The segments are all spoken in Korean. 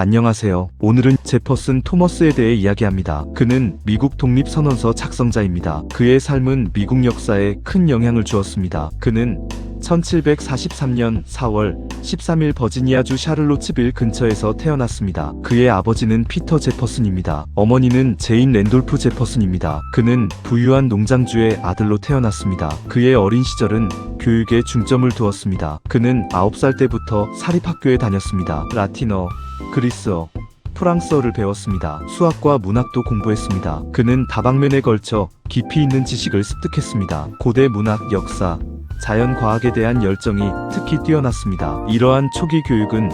안녕하세요. 오늘은 제퍼슨 토머스에 대해 이야기합니다. 그는 미국 독립선언서 작성자입니다. 그의 삶은 미국 역사에 큰 영향을 주었습니다. 그는 1743년 4월 13일 버지니아주 샤를로츠빌 근처에서 태어났습니다. 그의 아버지는 피터 제퍼슨입니다. 어머니는 제인 랜돌프 제퍼슨입니다. 그는 부유한 농장주의 아들로 태어났습니다. 그의 어린 시절은 교육에 중점을 두었습니다. 그는 9살 때부터 사립학교에 다녔습니다. 라틴어, 그리스어, 프랑스어를 배웠습니다. 수학과 문학도 공부했습니다. 그는 다방면에 걸쳐 깊이 있는 지식을 습득했습니다. 고대 문학, 역사, 자연과학에 대한 열정이 특히 뛰어났습니다. 이러한 초기 교육은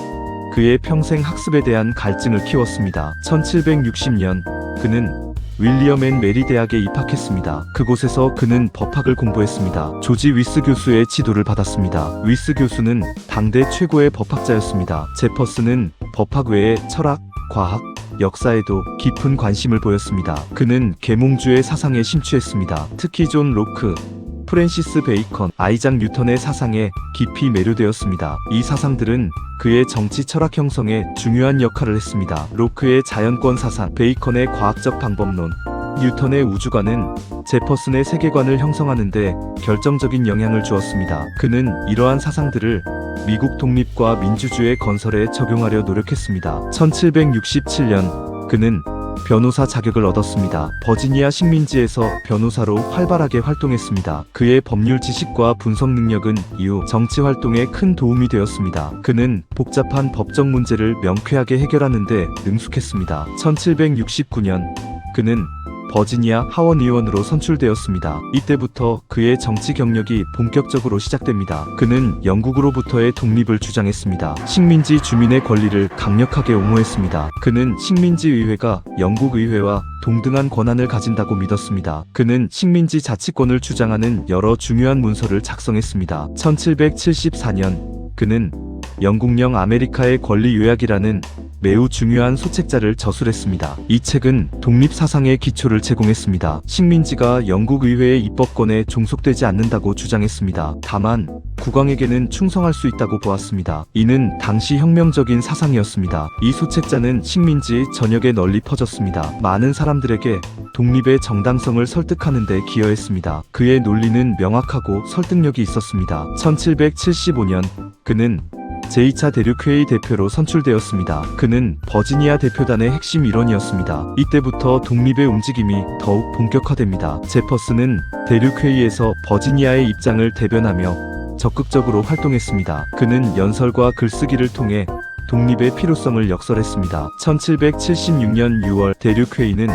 그의 평생 학습에 대한 갈증을 키웠습니다. 1760년 그는 윌리엄 앤 메리 대학에 입학했습니다. 그곳에서 그는 법학을 공부했습니다. 조지 위스 교수의 지도를 받았습니다. 위스 교수는 당대 최고의 법학자였습니다. 제퍼슨은 법학 외에 철학, 과학, 역사에도 깊은 관심을 보였습니다. 그는 계몽주의 사상에 심취했습니다. 특히 존 로크, 프랜시스 베이컨, 아이작 뉴턴의 사상에 깊이 매료되었습니다. 이 사상들은 그의 정치 철학 형성에 중요한 역할을 했습니다. 로크의 자연권 사상, 베이컨의 과학적 방법론, 뉴턴의 우주관은 제퍼슨의 세계관을 형성하는 데 결정적인 영향을 주었습니다. 그는 이러한 사상들을 미국 독립과 민주주의 건설에 적용하려 노력했습니다. 1767년 그는 변호사 자격을 얻었습니다. 버지니아 식민지에서 변호사로 활발하게 활동했습니다. 그의 법률 지식과 분석 능력은 이후 정치 활동에 큰 도움이 되었습니다. 그는 복잡한 법적 문제를 명쾌하게 해결하는 데 능숙했습니다. 1769년 그는 버지니아 하원 의원으로 선출되었습니다. 이때부터 그의 정치 경력이 본격적으로 시작됩니다. 그는 영국으로부터의 독립을 주장했습니다. 식민지 주민의 권리를 강력하게 옹호했습니다. 그는 식민지 의회가 영국 의회와 동등한 권한을 가진다고 믿었습니다. 그는 식민지 자치권을 주장하는 여러 중요한 문서를 작성했습니다. 1774년 그는 영국령 아메리카의 권리 요약이라는 매우 중요한 소책자를 저술했습니다. 이 책은 독립사상의 기초를 제공했습니다. 식민지가 영국 의회의 입법권에 종속되지 않는다고 주장했습니다. 다만 국왕에게는 충성할 수 있다고 보았습니다. 이는 당시 혁명적인 사상이었습니다. 이 소책자는 식민지 전역에 널리 퍼졌습니다. 많은 사람들에게 독립의 정당성을 설득하는 데 기여했습니다. 그의 논리는 명확하고 설득력이 있었습니다. 1775년 그는 제2차 대륙회의 대표로 선출되었습니다. 그는 버지니아 대표단의 핵심 일원이었습니다. 이때부터 독립의 움직임이 더욱 본격화됩니다. 제퍼슨은 대륙회의에서 버지니아의 입장을 대변하며 적극적으로 활동했습니다. 그는 연설과 글쓰기를 통해 독립의 필요성을 역설했습니다. 1776년 6월 대륙회의는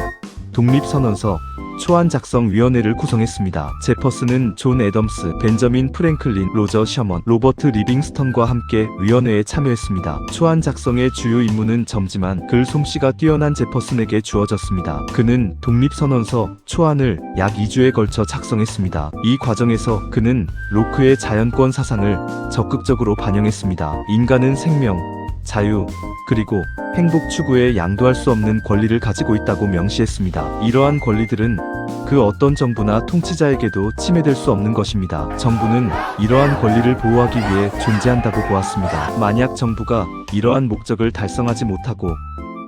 독립선언서 초안 작성위원회를 구성했습니다. 제퍼슨은 존 애덤스, 벤저민 프랭클린, 로저 셔먼, 로버트 리빙스턴과 함께 위원회에 참여했습니다. 초안 작성의 주요 임무는 젊지만 글 솜씨가 뛰어난 제퍼슨에게 주어졌습니다. 그는 독립선언서 초안을 약 2주에 걸쳐 작성했습니다. 이 과정에서 그는 로크의 자연권 사상을 적극적으로 반영했습니다. 인간은 생명, 자유, 그리고 행복 추구에 양도할 수 없는 권리를 가지고 있다고 명시했습니다. 이러한 권리들은 그 어떤 정부나 통치자에게도 침해될 수 없는 것입니다. 정부는 이러한 권리를 보호하기 위해 존재한다고 보았습니다. 만약 정부가 이러한 목적을 달성하지 못하고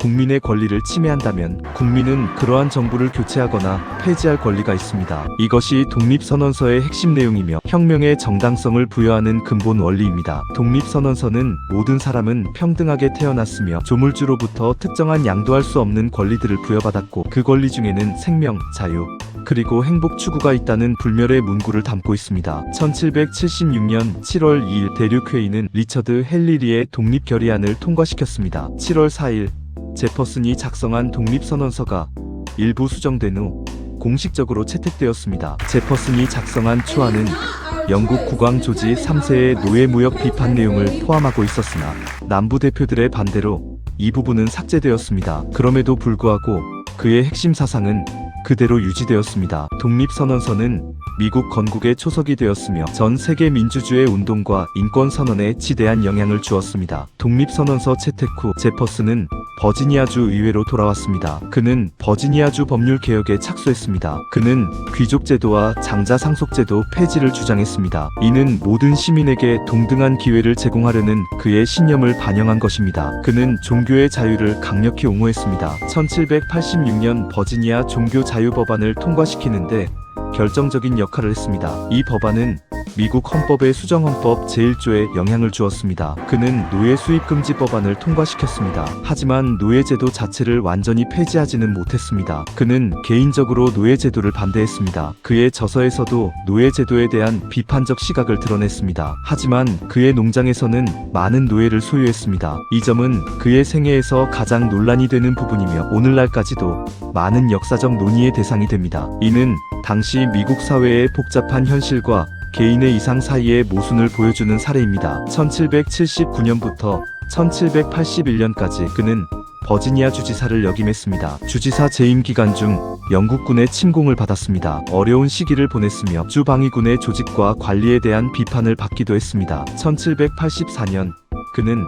국민의 권리를 침해한다면 국민은 그러한 정부를 교체하거나 폐지할 권리가 있습니다. 이것이 독립선언서의 핵심 내용이며 혁명의 정당성을 부여하는 근본 원리입니다. 독립선언서는 모든 사람은 평등하게 태어났으며 조물주로부터 특정한 양도할 수 없는 권리들을 부여받았고 그 권리 중에는 생명, 자유, 그리고 행복 추구가 있다는 불멸의 문구를 담고 있습니다. 1776년 7월 2일 대륙회의는 리처드 헨리리의 독립결의안을 통과시켰습니다. 7월 4일 제퍼슨이 작성한 독립선언서가 일부 수정된 후 공식적으로 채택되었습니다. 제퍼슨이 작성한 초안은 영국 국왕 조지 3세의 노예무역 비판 내용을 포함하고 있었으나 남부 대표들의 반대로 이 부분은 삭제되었습니다. 그럼에도 불구하고 그의 핵심 사상은 그대로 유지되었습니다. 독립선언서는 미국 건국의 초석이 되었으며 전 세계 민주주의 운동과 인권선언에 지대한 영향을 주었습니다. 독립선언서 채택 후 제퍼슨은 버지니아주 의회로 돌아왔습니다. 그는 버지니아주 법률 개혁에 착수했습니다. 그는 귀족 제도와 장자 상속 제도 폐지를 주장했습니다. 이는 모든 시민에게 동등한 기회를 제공하려는 그의 신념을 반영한 것입니다. 그는 종교의 자유를 강력히 옹호했습니다. 1786년 버지니아 종교 자유 법안을 통과시키는데 결정적인 역할을 했습니다. 이 법안은 미국 헌법의 수정헌법 제1조에 영향을 주었습니다. 그는 노예 수입 금지 법안을 통과시켰습니다. 하지만 노예제도 자체를 완전히 폐지하지는 못했습니다. 그는 개인적으로 노예제도를 반대했습니다. 그의 저서에서도 노예제도에 대한 비판적 시각을 드러냈습니다. 하지만 그의 농장에서는 많은 노예를 소유했습니다. 이 점은 그의 생애에서 가장 논란이 되는 부분이며 오늘날까지도 많은 역사적 논의의 대상이 됩니다. 이는 당시 미국 사회의 복잡한 현실과 개인의 이상 사이의 모순을 보여주는 사례입니다. 1779년부터 1781년까지 그는 버지니아 주지사를 역임했습니다. 주지사 재임 기간 중 영국군의 침공을 받았습니다. 어려운 시기를 보냈으며 주 방위군의 조직과 관리에 대한 비판을 받기도 했습니다. 1784년 그는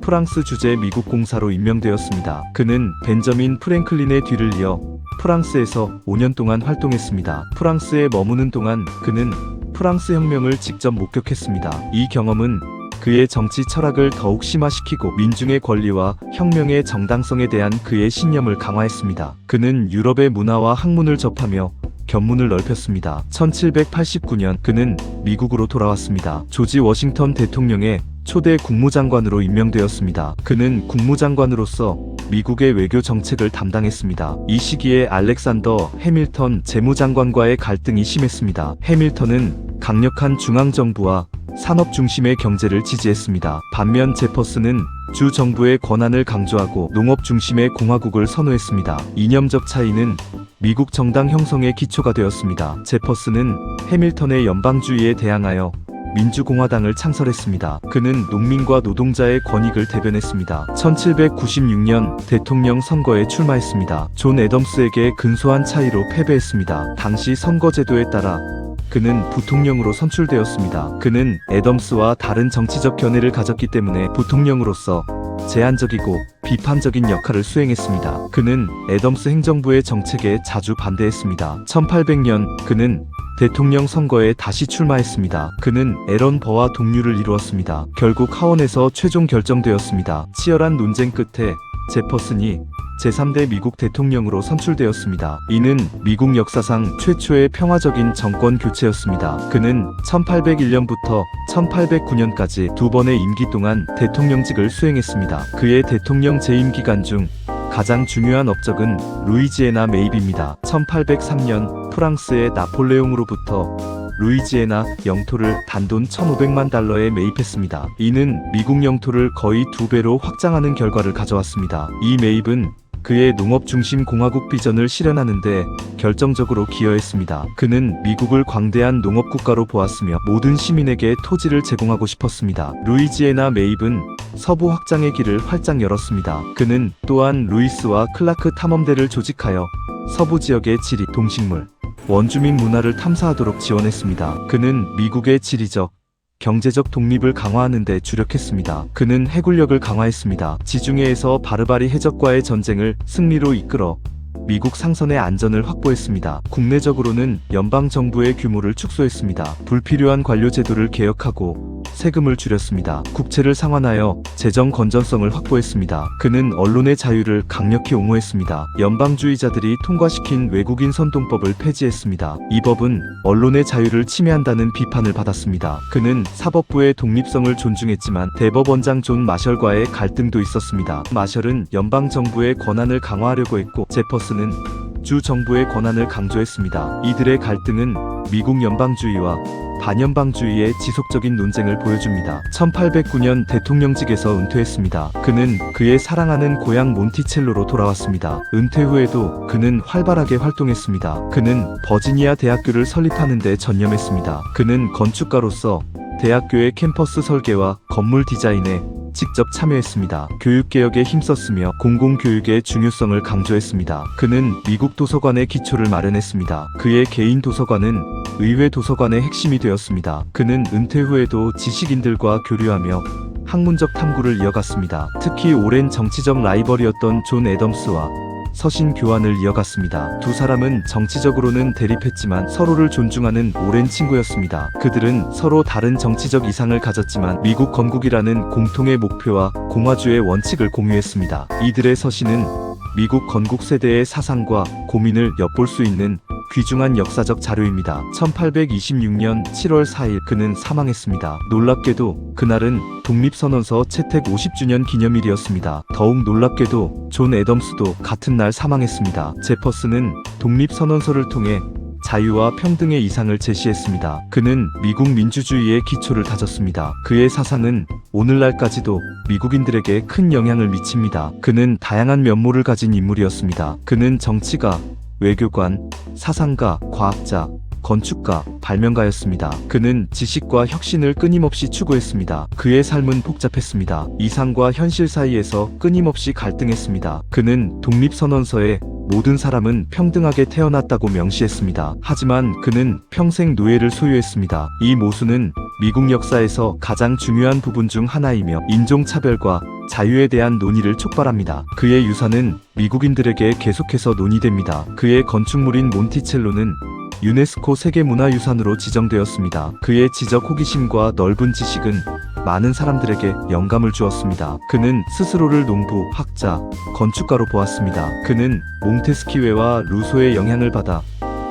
프랑스 주재 미국 공사로 임명되었습니다. 그는 벤저민 프랭클린의 뒤를 이어 프랑스에서 5년 동안 활동했습니다. 프랑스에 머무는 동안 그는 프랑스 혁명을 직접 목격했습니다. 이 경험은 그의 정치 철학을 더욱 심화시키고 민중의 권리와 혁명의 정당성에 대한 그의 신념을 강화했습니다. 그는 유럽의 문화와 학문을 접하며 견문을 넓혔습니다. 1789년 그는 미국으로 돌아왔습니다. 조지 워싱턴 대통령의 초대 국무장관으로 임명되었습니다. 그는 국무장관으로서 미국의 외교 정책을 담당했습니다. 이 시기에 알렉산더 해밀턴 재무장관과의 갈등이 심했습니다. 해밀턴은 강력한 중앙정부와 산업 중심의 경제를 지지했습니다. 반면 제퍼슨은 주 정부의 권한을 강조하고 농업 중심의 공화국을 선호했습니다. 이념적 차이는 미국 정당 형성의 기초가 되었습니다. 제퍼슨은 해밀턴의 연방주의에 대항하여 민주공화당을 창설했습니다. 그는 농민과 노동자의 권익을 대변했습니다. 1796년 대통령 선거에 출마했습니다. 존 애덤스에게 근소한 차이로 패배했습니다. 당시 선거제도에 따라 그는 부통령으로 선출되었습니다. 그는 애덤스와 다른 정치적 견해를 가졌기 때문에 부통령으로서 제한적이고 비판적인 역할을 수행했습니다. 그는 애덤스 행정부의 정책에 자주 반대했습니다. 1800년 그는 대통령 선거에 다시 출마했습니다. 그는 애런 버와 동률을 이루었습니다. 결국 하원에서 최종 결정되었습니다. 치열한 논쟁 끝에 제퍼슨이 제3대 미국 대통령으로 선출되었습니다. 이는 미국 역사상 최초의 평화적인 정권 교체였습니다. 그는 1801년부터 1809년까지 두 번의 임기 동안 대통령직을 수행했습니다. 그의 대통령 재임 기간 중 가장 중요한 업적은 루이지애나 매입입니다. 1803년 프랑스의 나폴레옹으로부터 루이지애나 영토를 단돈 1,500만 달러에 매입했습니다. 이는 미국 영토를 거의 2배로 확장하는 결과를 가져왔습니다. 이 매입은 그의 농업 중심 공화국 비전을 실현하는 데 결정적으로 기여했습니다. 그는 미국을 광대한 농업 국가로 보았으며 모든 시민에게 토지를 제공하고 싶었습니다. 루이지애나 매입은 서부 확장의 길을 활짝 열었습니다. 그는 또한 루이스와 클라크 탐험대를 조직하여 서부 지역의 지리, 동식물, 원주민 문화를 탐사하도록 지원했습니다. 그는 미국의 지리적, 경제적 독립을 강화하는 데 주력했습니다. 그는 해군력을 강화했습니다. 지중해에서 바르바리 해적과의 전쟁을 승리로 이끌어 미국 상선의 안전을 확보했습니다. 국내적으로는 연방정부의 규모를 축소했습니다. 불필요한 관료 제도를 개혁하고 세금을 줄였습니다. 국채를 상환하여 재정 건전성을 확보했습니다. 그는 언론의 자유를 강력히 옹호했습니다. 연방주의자들이 통과시킨 외국인 선동법을 폐지했습니다. 이 법은 언론의 자유를 침해한다는 비판을 받았습니다. 그는 사법부의 독립성을 존중했지만 대법원장 존 마셜과의 갈등도 있었습니다. 마셜은 연방정부의 권한을 강화하려고 했고 제퍼슨은 주 정부의 권한을 강조했습니다. 이들의 갈등은 미국 연방주의와 반연방주의의 지속적인 논쟁을 보여줍니다. 1809년 대통령직에서 은퇴했습니다. 그는 그의 사랑하는 고향 몬티첼로로 돌아왔습니다. 은퇴 후에도 그는 활발하게 활동했습니다. 그는 버지니아 대학교를 설립하는 데 전념했습니다. 그는 건축가로서 대학교의 캠퍼스 설계와 건물 디자인에 직접 참여했습니다. 교육개혁에 힘썼으며 공공교육의 중요성을 강조했습니다. 그는 미국 도서관의 기초를 마련했습니다. 그의 개인 도서관은 의회 도서관의 핵심이 되었습니다. 그는 은퇴 후에도 지식인들과 교류하며 학문적 탐구를 이어갔습니다. 특히 오랜 정치적 라이벌이었던 존 애덤스와 서신 교환을 이어갔습니다. 두 사람은 정치적으로는 대립했지만 서로를 존중하는 오랜 친구였습니다. 그들은 서로 다른 정치적 이상을 가졌지만 미국 건국이라는 공통의 목표와 공화주의 원칙을 공유했습니다. 이들의 서신은 미국 건국 세대의 사상과 고민을 엿볼 수 있는 귀중한 역사적 자료입니다. 1826년 7월 4일 그는 사망했습니다. 놀랍게도 그날은 독립선언서 채택 50주년 기념일이었습니다. 더욱 놀랍게도 존 애덤스도 같은 날 사망했습니다. 제퍼슨은 독립선언서를 통해 자유와 평등의 이상을 제시했습니다. 그는 미국 민주주의의 기초를 다졌습니다. 그의 사상은 오늘날까지도 미국인들에게 큰 영향을 미칩니다. 그는 다양한 면모를 가진 인물이었습니다. 그는 정치가, 외교관, 사상가, 과학자, 건축가, 발명가였습니다. 그는 지식과 혁신을 끊임없이 추구했습니다. 그의 삶은 복잡했습니다. 이상과 현실 사이에서 끊임없이 갈등했습니다. 그는 독립선언서에 모든 사람은 평등하게 태어났다고 명시했습니다. 하지만 그는 평생 노예를 소유했습니다. 이 모순은 미국 역사에서 가장 중요한 부분 중 하나이며 인종차별과 자유에 대한 논의를 촉발합니다. 그의 유산은 미국인들에게 계속해서 논의됩니다. 그의 건축물인 몬티첼로는 유네스코 세계문화유산으로 지정되었습니다. 그의 지적 호기심과 넓은 지식은 많은 사람들에게 영감을 주었습니다. 그는 스스로를 농부, 학자, 건축가로 보았습니다. 그는 몽테스키웨와 루소의 영향을 받아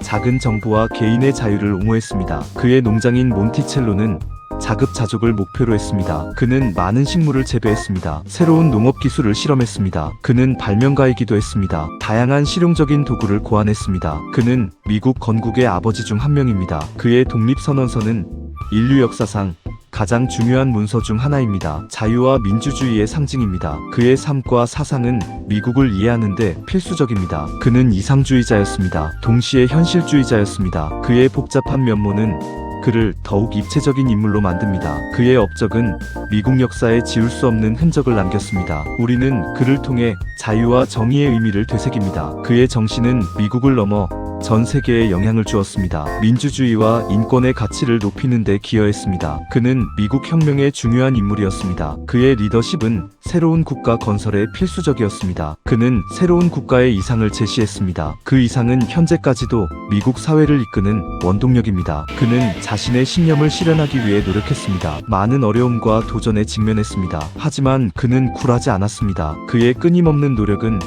작은 정부와 개인의 자유를 옹호했습니다. 그의 농장인 몬티첼로는 자급자족을 목표로 했습니다. 그는 많은 식물을 재배했습니다. 새로운 농업 기술을 실험했습니다. 그는 발명가이기도 했습니다. 다양한 실용적인 도구를 고안했습니다. 그는 미국 건국의 아버지 중 한 명입니다. 그의 독립선언서는 인류 역사상 가장 중요한 문서 중 하나입니다. 자유와 민주주의의 상징입니다. 그의 삶과 사상은 미국을 이해하는데 필수적입니다. 그는 이상주의자였습니다. 동시에 현실주의자였습니다. 그의 복잡한 면모는 그를 더욱 입체적인 인물로 만듭니다. 그의 업적은 미국 역사에 지울 수 없는 흔적을 남겼습니다. 우리는 그를 통해 자유와 정의의 의미를 되새깁니다. 그의 정신은 미국을 넘어 전 세계에 영향을 주었습니다. 민주주의와 인권의 가치를 높이는 데 기여했습니다. 그는 미국 혁명의 중요한 인물이었습니다. 그의 리더십은 새로운 국가 건설에 필수적이었습니다. 그는 새로운 국가의 이상을 제시했습니다. 그 이상은 현재까지도 미국 사회를 이끄는 원동력입니다. 그는 자신의 신념을 실현하기 위해 노력했습니다. 많은 어려움과 도전에 직면했습니다. 하지만 그는 굴하지 않았습니다. 그의 끊임없는 노력은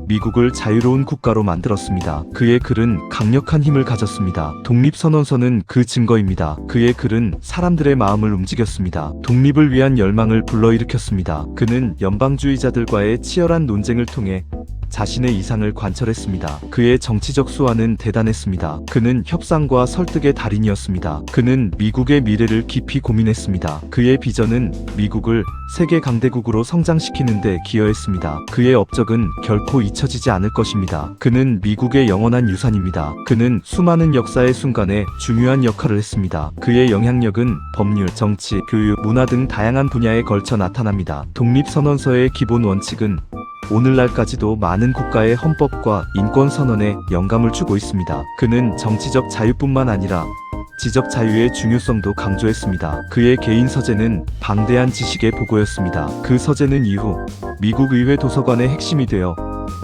미국을 자유로운 국가로 만들었습니다. 그의 글은 강력한 힘을 가졌습니다. 독립선언서는 그 증거입니다. 그의 글은 사람들의 마음을 움직였습니다. 독립을 위한 열망을 불러일으켰습니다. 그는 연방주의자들과의 치열한 논쟁을 통해 자신의 이상을 관철했습니다. 그의 정치적 수완은 대단했습니다. 그는 협상과 설득의 달인이었습니다. 그는 미국의 미래를 깊이 고민했습니다. 그의 비전은 미국을 세계 강대국으로 성장시키는 데 기여했습니다. 그의 업적은 결코 잊혀지지 않을 것입니다. 그는 미국의 영원한 유산입니다. 그는 수많은 역사의 순간에 중요한 역할을 했습니다. 그의 영향력은 법률, 정치, 교육, 문화 등 다양한 분야에 걸쳐 나타납니다. 독립선언서의 기본 원칙은 오늘날까지도 많은 국가의 헌법과 인권선언에 영감을 주고 있습니다. 그는 정치적 자유뿐만 아니라 지적 자유의 중요성도 강조했습니다. 그의 개인 서재는 방대한 지식의 보고였습니다. 그 서재는 이후 미국 의회 도서관의 핵심이 되어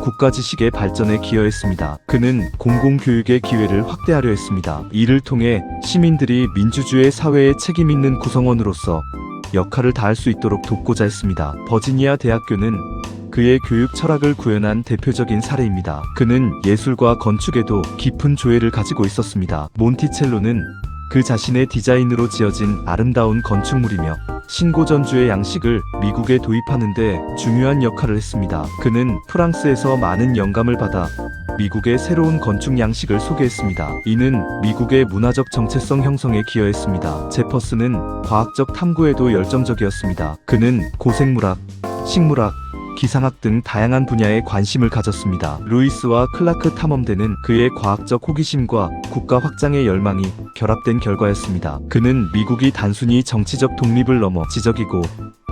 국가 지식의 발전에 기여했습니다. 그는 공공교육의 기회를 확대하려 했습니다. 이를 통해 시민들이 민주주의 사회의 책임 있는 구성원으로서 역할을 다할 수 있도록 돕고자 했습니다. 버지니아 대학교는 그의 교육 철학을 구현한 대표적인 사례입니다. 그는 예술과 건축에도 깊은 조예를 가지고 있었습니다. 몬티첼로는 그 자신의 디자인으로 지어진 아름다운 건축물이며 신고전주의 양식을 미국에 도입하는 데 중요한 역할을 했습니다. 그는 프랑스에서 많은 영감을 받아 미국의 새로운 건축 양식을 소개했습니다. 이는 미국의 문화적 정체성 형성에 기여했습니다. 제퍼슨은 과학적 탐구에도 열정적이었습니다. 그는 고생물학, 식물학, 기상학 등 다양한 분야에 관심을 가졌습니다. 루이스와 클라크 탐험대는 그의 과학적 호기심과 국가 확장의 열망이 결합된 결과였습니다. 그는 미국이 단순히 정치적 독립을 넘어 지적이고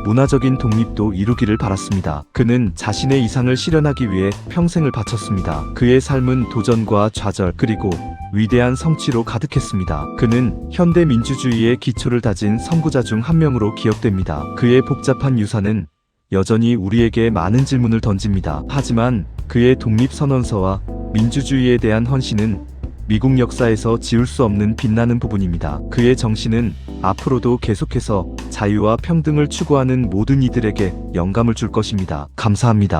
문화적인 독립도 이루기를 바랐습니다. 그는 자신의 이상을 실현하기 위해 평생을 바쳤습니다. 그의 삶은 도전과 좌절 그리고 위대한 성취로 가득했습니다. 그는 현대 민주주의의 기초를 다진 선구자 중 한 명으로 기억됩니다. 그의 복잡한 유산은 여전히 우리에게 많은 질문을 던집니다. 하지만 그의 독립선언서와 민주주의에 대한 헌신은 미국 역사에서 지울 수 없는 빛나는 부분입니다. 그의 정신은 앞으로도 계속해서 자유와 평등을 추구하는 모든 이들에게 영감을 줄 것입니다. 감사합니다.